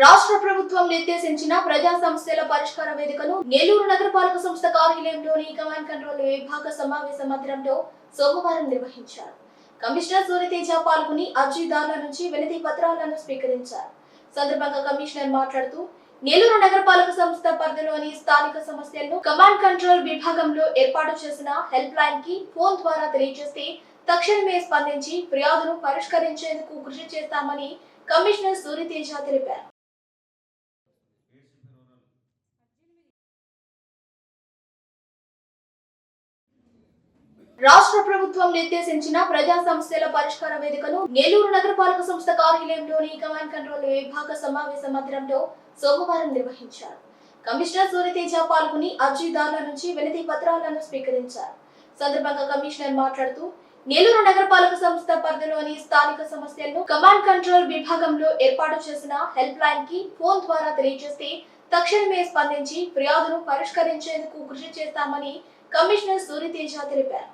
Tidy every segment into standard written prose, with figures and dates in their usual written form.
రాష్ట్ర ప్రభుత్వం నిర్దేశించిన ప్రజా సమస్యల పరిష్కార వేదికను నెల్లూరు నగరపాలక సంస్థ కార్యాలయంలోని కమాండ్ కంట్రోల్ విభాగ సమావేశ మందిరంలో సోమవారం నిర్వహించారు. కమిషనర్ సూర్యతేజ పాల్గొని అర్జీదారుల నుంచి వినతి పత్రాలను స్వీకరించారు. సందర్భంగా కమిషనర్ మాట్లాడుతూ నెల్లూరు నగరపాలక సంస్థ పరిధిలోని స్థానిక సమస్యలను కమాండ్ కంట్రోల్ విభాగంలో ఏర్పాటు చేసిన హెల్ప్ లైన్ కి ఫోన్ ద్వారా తెలియజేస్తే తక్షణమే స్పందించి ఫిర్యాదును పరిష్కరించేందుకు కృషి చేస్తామని కమిషనర్ సూర్యతేజ తెలిపారు. రాష్ట్ర ప్రభుత్వం నిర్దేశించిన ప్రజా సమస్యల పరిష్కార వేదికను నెల్లూరు నగరపాలక సంస్థ కార్యాలయంలోని కమాండ్ కంట్రోల్ విభాగ సమావేశ మందిరంలో సోమవారం నిర్వహించారు. కమిషనర్ సూర్యతేజ పాల్గొని అర్జీదారుల నుంచి వినతి పత్రాలను స్వీకరించారు. సందర్భంగా కమిషనర్ మాట్లాడుతూ నెల్లూరు నగరపాలక సంస్థ పరిధిలోని స్థానిక సమస్యలను కమాండ్ కంట్రోల్ విభాగంలో ఏర్పాటు చేసిన హెల్ప్ లైన్ కి ఫోన్ ద్వారా తెలియజేస్తే తక్షణమే స్పందించి ఫిర్యాదును పరిష్కరించేందుకు కృషి చేస్తామని కమిషనర్ సూర్యతేజ తెలిపారు.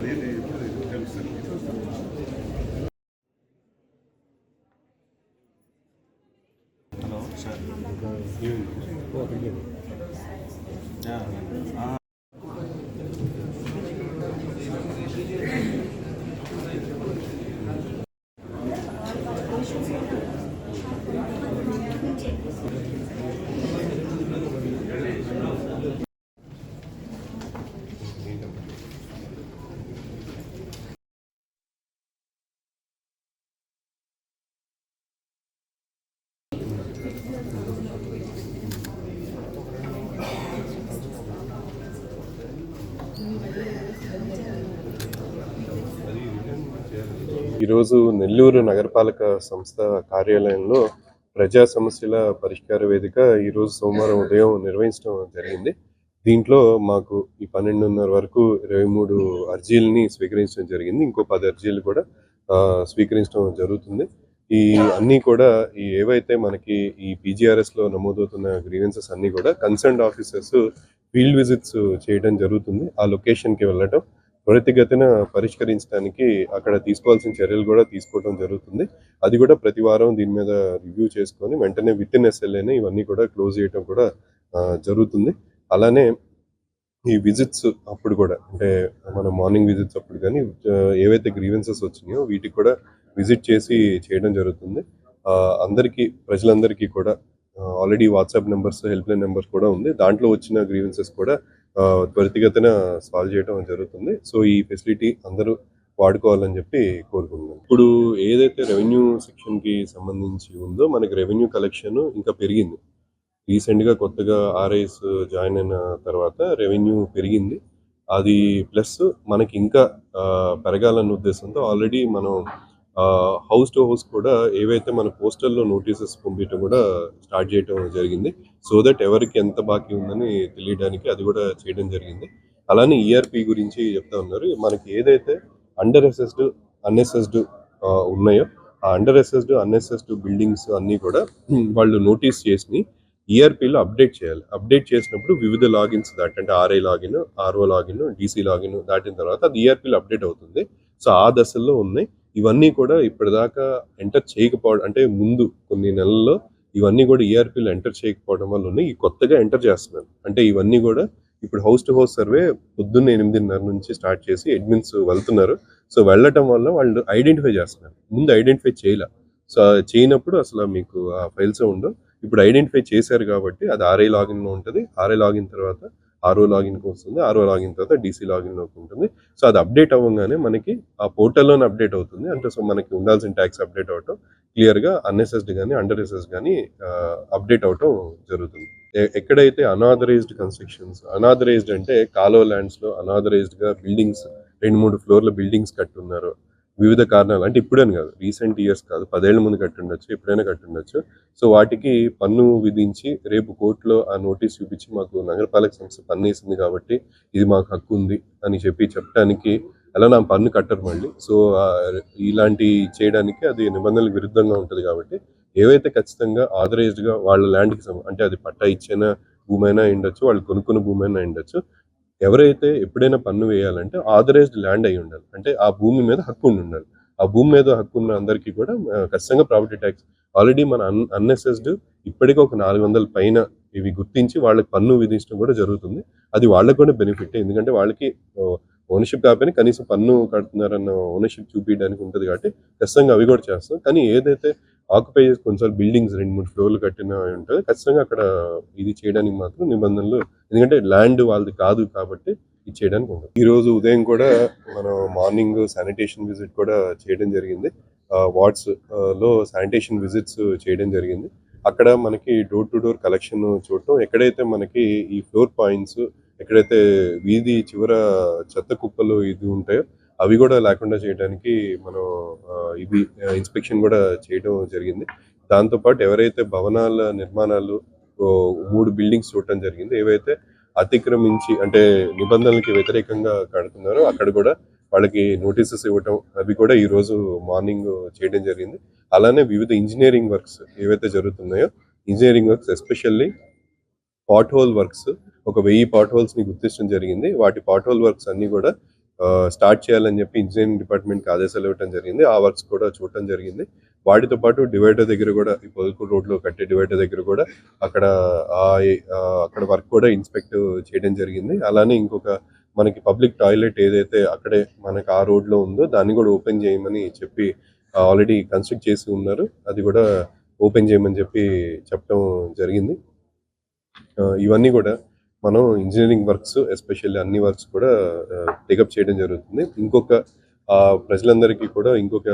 ఈరోజు నెల్లూరు నగరపాలక సంస్థ కార్యాలయంలో ప్రజా సమస్యల పరిష్కార వేదిక ఈరోజు సోమవారం ఉదయం నిర్వహించడం జరిగింది. దీంట్లో మాకు ఈ 12:30 వరకు 23 అర్జీలని స్వీకరించడం జరిగింది. ఇంకో 10 అర్జీలు కూడా స్వీకరించడం జరుగుతుంది. ఈ అన్నీ కూడా ఏవైతే మనకి ఈ పీజీఆర్ఎస్లో నమోదవుతున్న గ్రీవెన్సెస్ అన్నీ కూడా కన్సర్న్డ్ ఆఫీసర్స్ ఫీల్డ్ విజిట్స్ చేయడం జరుగుతుంది. ఆ లొకేషన్కి వెళ్ళటం త్వరితగతిన పరిష్కరించడానికి అక్కడ తీసుకోవాల్సిన చర్యలు కూడా తీసుకోవడం జరుగుతుంది. అది కూడా ప్రతి వారం దీని మీద రివ్యూ చేసుకొని వెంటనే విత్ ఇన్ ఎస్ఎల్ఏనే ఇవన్నీ కూడా క్లోజ్ చేయడం కూడా జరుగుతుంది. అలానే ఈ విజిట్స్ అప్పుడు కూడా అంటే మన మార్నింగ్ విజిట్స్ అప్పుడు కానీ ఏవైతే గ్రీవెన్సెస్ వచ్చినాయో వీటికి కూడా విజిట్ చేసి చేయడం జరుగుతుంది. అందరికీ ప్రజలందరికీ కూడా already WhatsApp numbers help line numbers కూడా ఉంది. దాంట్లో వచ్చిన గ్రీవెన్సెస్ కూడా త్వరితగతిన సాల్వ్ చేయడం జరుగుతుంది. సో ఈ ఫెసిలిటీ అందరూ వాడుకోవాలని చెప్పి కోరుకుంటున్నాం. ఇప్పుడు ఏదైతే రెవెన్యూ సెక్షన్కి సంబంధించి ఉందో మనకి రెవెన్యూ కలెక్షన్ ఇంకా పెరిగింది. రీసెంట్గా కొత్తగా ఆర్ఐస్ జాయిన్ అయిన తర్వాత రెవెన్యూ పెరిగింది. అది ప్లస్ మనకి ఇంకా పెరగాలన్న ఉద్దేశంతో ఆల్రెడీ మనం హౌస్ టు హౌస్ కూడా ఏవైతే మన పోస్టల్లో నోటీసెస్ పంపించడం కూడా స్టార్ట్ చేయడం జరిగింది. సో దట్ ఎవరికి ఎంత బాకీ ఉందని తెలియడానికి అది కూడా చేయడం జరిగింది. అలానే ఈఆర్పి గురించి చెప్తా ఉన్నారు. మనకి ఏదైతే అండర్ అసెస్డ్ అన్అసెస్డ్ ఉన్నాయో ఆ అండర్ అసెస్డ్ అన్అసెస్డ్ బిల్డింగ్స్ అన్నీ కూడా వాళ్ళు నోటీస్ చేసి ఈఆర్పీలో అప్డేట్ చేయాలి. అప్డేట్ చేసినప్పుడు వివిధ లాగిన్స్ అంటే RI login, RO login, DC login దాటిన తర్వాత అది ఈఆర్పీలో అప్డేట్ అవుతుంది. సో ఆ దశల్లో ఉన్నాయి. ఇవన్నీ కూడా ఇప్పటిదాకా ఎంటర్ చేయకపోవడం అంటే ముందు కొన్ని నెలల్లో ఇవన్నీ కూడా ఈఆర్పీలో ఎంటర్ చేయకపోవడం వల్ల ఉన్నాయి. ఈ కొత్తగా ఎంటర్ చేస్తున్నారు. అంటే ఇవన్నీ కూడా ఇప్పుడు హౌస్ టు హౌస్ సర్వే పొద్దున్న 8:30 నుంచి స్టార్ట్ చేసి అడ్మిన్స్ వెళ్తున్నారు. సో వెళ్ళటం వల్ల వాళ్ళు ఐడెంటిఫై చేస్తున్నారు. ముందు ఐడెంటిఫై చేయలే. సో చేయనప్పుడు అసలు మీకు ఆ ఫైల్సే ఉండవు. ఇప్పుడు ఐడెంటిఫై చేశారు కాబట్టి అది ఆర్ఐ లాగిన్లో ఉంటుంది. ఆర్ఐ లాగిన్ తర్వాత ఆర్ఓ లాగిన్కి వస్తుంది. ఆర్ఓ లాగిన్ తర్వాత డీసీ లాగిన్లోకి ఉంటుంది. సో అది అప్డేట్ అవ్వగానే మనకి ఆ పోర్టల్లోనే అప్డేట్ అవుతుంది. అంటే సో మనకి ఉండాల్సిన ట్యాక్స్ అప్డేట్ అవ్వటం క్లియర్గా అన్ఎస్ఎస్డ్ కానీ అండర్ ఎస్ఎస్ కానీ అప్డేట్ అవటం జరుగుతుంది. ఎక్కడైతే అనాథరైజ్డ్ కన్స్ట్రక్షన్స్, అనాథరైజ్డ్ అంటే కాలో ల్యాండ్స్లో అనాథరైజ్డ్గా బిల్డింగ్స్ 2-3 ఫ్లోర్ల బిల్డింగ్స్ కట్టున్నారు. వివిధ కారణాలు అంటే ఇప్పుడని కాదు, రీసెంట్ ఇయర్స్ కాదు, 10 ఏళ్ల ముందు కట్టుండొచ్చు, ఎప్పుడైనా కట్టుండొచ్చు. సో వాటికి పన్ను విధించి రేపు కోర్టులో ఆ నోటీస్ చూపించి మాకు నగరపాలక సంస్థ పన్ను వేసింది కాబట్టి ఇది మాకు హక్కు ఉంది అని చెప్పడానికి అలా నా పన్ను కట్టరు మళ్ళీ. సో ఇలాంటి చేయడానికి అది నిబంధనలకు విరుద్ధంగా ఉంటుంది. కాబట్టి ఏవైతే ఖచ్చితంగా ఆథరైజ్డ్గా వాళ్ళ ల్యాండ్కి అంటే అది పట్టా ఇచ్చిన భూమైనా ఉండొచ్చు, వాళ్ళు కొనుక్కున్న భూమైనా ఉండొచ్చు, ఎవరైతే ఎప్పుడైనా పన్ను వేయాలంటే ఆథరైజ్డ్ ల్యాండ్ అయి ఉండాలి. అంటే ఆ భూమి మీద హక్కు ఉండాలి. ఆ భూమి మీద హక్కు ఉన్న అందరికీ కూడా ఖచ్చితంగా ప్రాపర్టీ ట్యాక్స్ ఆల్రెడీ మన అన్అసెస్డ్ ఇప్పటికే ఒక 400 పైన ఇవి గుర్తించి వాళ్ళకి పన్ను విధించడం కూడా జరుగుతుంది. అది వాళ్ళకి కూడా బెనిఫిటే. ఎందుకంటే వాళ్ళకి ఓనర్‌షిప్ కాకపోయినా కనీసం పన్ను కడుతున్నారన్న ఓనర్‌షిప్ చూపియడానికి ఉంటది కాబట్టి ఖచ్చితంగా అవి కూడా చేస్తాం. కానీ ఏదైతే ఆక్యుపై చేసి కొన్నిసార్లు బిల్డింగ్స్ 2, 3 ఫ్లోర్‌లు కట్టినవి ఉంటాయి. ఖచ్చితంగా అక్కడ ఇది చేయడానికి మాత్రం నిబంధనలు, ఎందుకంటే ల్యాండ్ వాళ్ళది కాదు కాబట్టి ఇది చేయడానికి ఉండదు. ఈరోజు ఉదయం కూడా మనం మార్నింగ్ శానిటేషన్ విజిట్ కూడా చేయడం జరిగింది. వార్డ్స్ లో శానిటేషన్ విజిట్స్ చేయడం జరిగింది. అక్కడ మనకి డోర్ టు డోర్ కలెక్షన్ చూడటం, ఎక్కడైతే మనకి ఈ ఫ్లోర్ పాయింట్స్, ఎక్కడైతే వీధి చివర చెత్త కుప్పలు ఇది ఉంటాయో అవి కూడా లేకుండా చేయడానికి మనం ఇది ఇన్స్పెక్షన్ కూడా చేయడం జరిగింది. దాంతోపాటు ఎవరైతే భవనాల నిర్మాణాలు 3 బిల్డింగ్స్ చూడటం జరిగింది. ఏవైతే అతిక్రమించి అంటే నిబంధనలకి వ్యతిరేకంగా కడుతున్నారో అక్కడ కూడా వాళ్ళకి నోటీసెస్ ఇవ్వటం అవి కూడా ఈరోజు మార్నింగ్ చేయడం జరిగింది. అలానే వివిధ ఇంజనీరింగ్ వర్క్స్ ఏవైతే జరుగుతున్నాయో, engineering works especially pothole works ఒక 1000 పాట్ హోల్స్ని గుర్తించడం జరిగింది. వాటి పాట్ హోల్ వర్క్స్ అన్ని కూడా స్టార్ట్ చేయాలని చెప్పి ఇంజనీరింగ్ డిపార్ట్మెంట్కి ఆదేశాలు ఇవ్వడం జరిగింది. ఆ వర్క్స్ కూడా చూడటం జరిగింది. వాటితో పాటు డివైడర్ దగ్గర కూడా ఈ పొదలకూరు రోడ్లో కట్టే డివైడర్ దగ్గర కూడా అక్కడ అక్కడ వర్క్ కూడా ఇన్స్పెక్ట్ చేయడం జరిగింది. అలానే ఇంకొక మనకి పబ్లిక్ టాయిలెట్ ఏదైతే అక్కడే మనకి ఆ రోడ్లో ఉందో దాన్ని కూడా ఓపెన్ చేయమని చెప్పి ఆల్రెడీ కన్స్ట్రక్ట్ చేసి ఉన్నారు. అది కూడా ఓపెన్ చేయమని చెప్పి చెప్పడం జరిగింది. ఇవన్నీ కూడా మనం ఇంజనీరింగ్ వర్క్స్ ఎస్పెషల్లీ అన్ని వర్క్స్ కూడా టేకప్ చేయడం జరుగుతుంది. ఇంకొక ప్రజలందరికీ కూడా ఇంకొక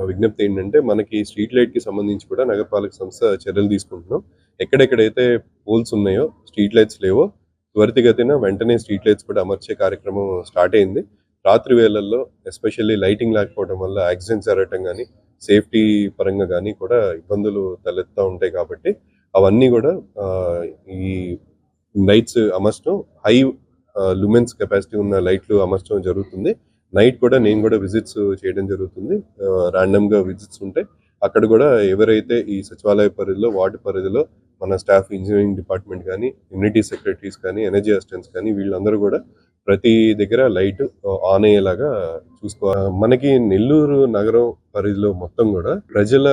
విజ్ఞప్తి ఏంటంటే, మనకి స్ట్రీట్ లైట్కి సంబంధించి కూడా నగరపాలక సంస్థ చర్యలు తీసుకుంటున్నాం. ఎక్కడెక్కడైతే పోల్స్ ఉన్నాయో స్ట్రీట్ లైట్స్ లేవో త్వరితగతిన వెంటనే స్ట్రీట్ లైట్స్ కూడా అమర్చే కార్యక్రమం స్టార్ట్ అయింది. రాత్రి వేళల్లో ఎస్పెషల్లీ లైటింగ్ లేకపోవడం వల్ల యాక్సిడెంట్స్ జరగటం కానీ, సేఫ్టీ పరంగా కానీ కూడా ఇబ్బందులు తలెత్తుతూ ఉంటాయి కాబట్టి అవన్నీ కూడా ఈ లైట్స్ అమర్చడం, హై లుమెన్స్ కెపాసిటీ ఉన్న లైట్లు అమర్చడం జరుగుతుంది. నైట్ కూడా నేను కూడా విజిట్స్ చేయడం జరుగుతుంది. ర్యాండమ్గా విజిట్స్ ఉంటాయి. అక్కడ కూడా ఎవరైతే ఈ సచివాలయ పరిధిలో, వార్డు పరిధిలో మన స్టాఫ్, ఇంజనీరింగ్ డిపార్ట్మెంట్ కానీ, ఇమ్యూనిటీ సెక్రటరీస్ కానీ, ఎనర్జీ అసిస్టెంట్స్ కానీ వీళ్ళందరూ కూడా ప్రతి దగ్గర లైట్ ఆన్ అయ్యేలాగా చూసుకోవాలి. మనకి నెల్లూరు నగరం పరిధిలో మొత్తం కూడా ప్రజల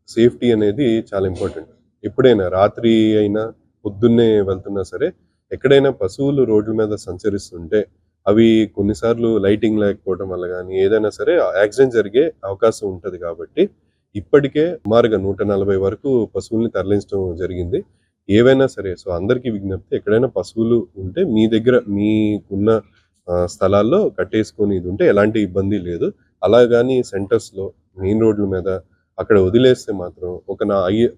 సేఫ్టీ అనేది చాలా ఇంపార్టెంట్. ఎప్పుడైనా రాత్రి అయినా పొద్దున్నే వెళ్తున్నా సరే, ఎక్కడైనా పశువులు రోడ్ల మీద సంచరిస్తుంటే అవి కొన్నిసార్లు లైటింగ్ లేకపోవడం వల్ల కానీ ఏదైనా సరే యాక్సిడెంట్ జరిగే అవకాశం ఉంటుంది కాబట్టి ఇప్పటికే సుమారుగా 140 వరకు పశువుల్ని తరలించడం జరిగింది. ఏవైనా సరే సో అందరికీ విజ్ఞప్తి, ఎక్కడైనా పశువులు ఉంటే మీ దగ్గర మీకున్న స్థలాల్లో కట్టేసుకొని ఇది ఉంటే ఎలాంటి ఇబ్బంది లేదు. అలా కానీ సెంటర్స్లో, మెయిన్ రోడ్ల మీద అక్కడ వదిలేస్తే మాత్రం ఒక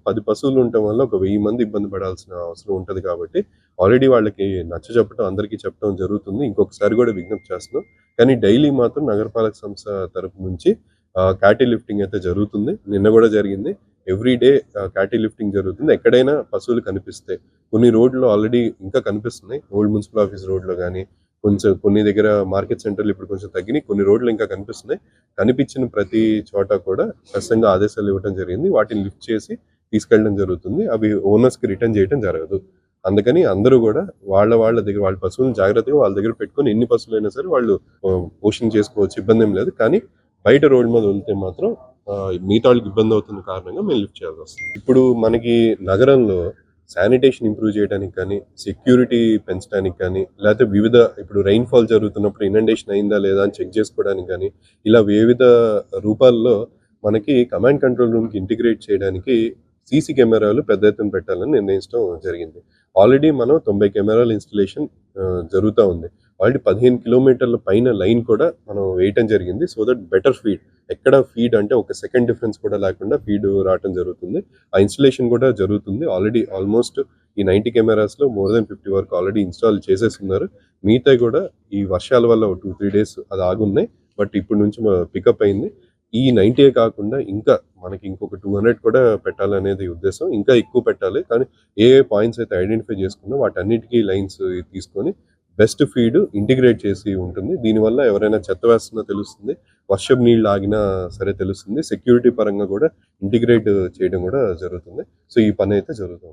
10 పశువులు ఉండటం వల్ల ఒక 1000 మంది ఇబ్బంది పడాల్సిన అవసరం ఉంటుంది కాబట్టి ఆల్రెడీ వాళ్ళకి నచ్చచెప్పడం, అందరికీ చెప్పడం జరుగుతుంది. ఇంకొకసారి కూడా విజ్ఞప్తి చేస్తున్నాం. కానీ డైలీ మాత్రం నగరపాలక సంస్థ తరపు నుంచి క్యాటిల్ లిఫ్టింగ్ అయితే జరుగుతుంది. నిన్న కూడా జరిగింది. ఎవ్రీ డే క్యాటిల్ లిఫ్టింగ్ జరుగుతుంది. ఎక్కడైనా పశువులు కనిపిస్తే, కొన్ని రోడ్లు ఆల్రెడీ ఇంకా కనిపిస్తున్నాయి. ఓల్డ్ మున్సిపల్ ఆఫీస్ రోడ్లో కానీ, కొన్ని దగ్గర మార్కెట్ సెంటర్లు ఇప్పుడు కొంచెం తగ్గినాయి. కొన్ని రోడ్లు ఇంకా కనిపిస్తున్నాయి. కనిపించిన ప్రతి చోట కూడా ఖచ్చితంగా ఆదేశాలు ఇవ్వడం జరిగింది. వాటిని లిఫ్ట్ చేసి తీసుకెళ్ళడం జరుగుతుంది. అవి ఓనర్స్కి రిటర్న్ చేయడం జరగదు. అందుకని అందరూ కూడా వాళ్ళ దగ్గర వాళ్ళ పశువులను జాగ్రత్తగా వాళ్ళ దగ్గర పెట్టుకొని ఎన్ని పశువులైనా సరే వాళ్ళు పోషణ చేసుకోవచ్చు, ఇబ్బంది ఏం లేదు. కానీ బయట రోడ్డు మీద వెళ్తే మాత్రం మిగతా వాళ్ళకి ఇబ్బంది అవుతున్న కారణంగా మేము లిఫ్ట్ చేయాల్సి వస్తుంది. ఇప్పుడు మనకి నగరంలో శానిటేషన్ ఇంప్రూవ్ చేయడానికి కానీ, సెక్యూరిటీ పెంచడానికి కానీ, లేకపోతే వివిధ ఇప్పుడు రైన్ఫాల్ జరుగుతున్నప్పుడు ఇనండేషన్ అయిందా లేదా అని చెక్ చేసుకోవడానికి కానీ, ఇలా వివిధ రూపాల్లో మనకి కమాండ్ కంట్రోల్ రూమ్కి ఇంటిగ్రేట్ చేయడానికి సీసీ కెమెరాలు పెద్ద ఎత్తున పెట్టాలని నిర్ణయించడం జరిగింది. ఆల్రెడీ మనం 90 కెమెరాల ఇన్స్టలేషన్ జరుగుతూ ఉంది. ఆల్రెడీ 15 కిలోమీటర్ల పైన లైన్ కూడా మనం వేయటం జరిగింది. సో దట్ బెటర్ ఫీడ్, ఎక్కడ ఫీడ్ అంటే ఒక సెకండ్ డిఫరెన్స్ కూడా లేకుండా ఫీడ్ రావటం జరుగుతుంది. ఆ ఇన్స్టలేషన్ కూడా జరుగుతుంది. ఆల్రెడీ ఆల్మోస్ట్ ఈ 90 కెమెరాస్లో మోర్ దెన్ 50 వరకు ఆల్రెడీ ఇన్స్టాల్ చేసేస్తున్నారు. మిగతా కూడా ఈ వర్షాల వల్ల 2-3 డేస్ అది ఆగున్నాయి. బట్ ఇప్పుడు నుంచి పికప్ అయింది. ఈ 90 కాకుండా ఇంకా మనకి ఇంకొక 200 కూడా పెట్టాలనేది ఉద్దేశం. ఇంకా ఎక్కువ పెట్టాలి. కానీ ఏ పాయింట్స్ అయితే ఐడెంటిఫై చేసుకున్నా వాటన్నిటికీ లైన్స్ తీసుకొని బెస్ట్ ఫీడ్ ఇంటిగ్రేట్ చేసి ఉంటుంది. దీనివల్ల ఎవరైనా చెత్త వేస్తున్నా తెలుస్తుంది, వర్షపు నీళ్ళు ఆగినా సరే తెలుస్తుంది. సెక్యూరిటీ పరంగా కూడా ఇంటిగ్రేట్ చేయడం కూడా జరుగుతుంది. సో ఈ పని అయితే జరుగుతుంది.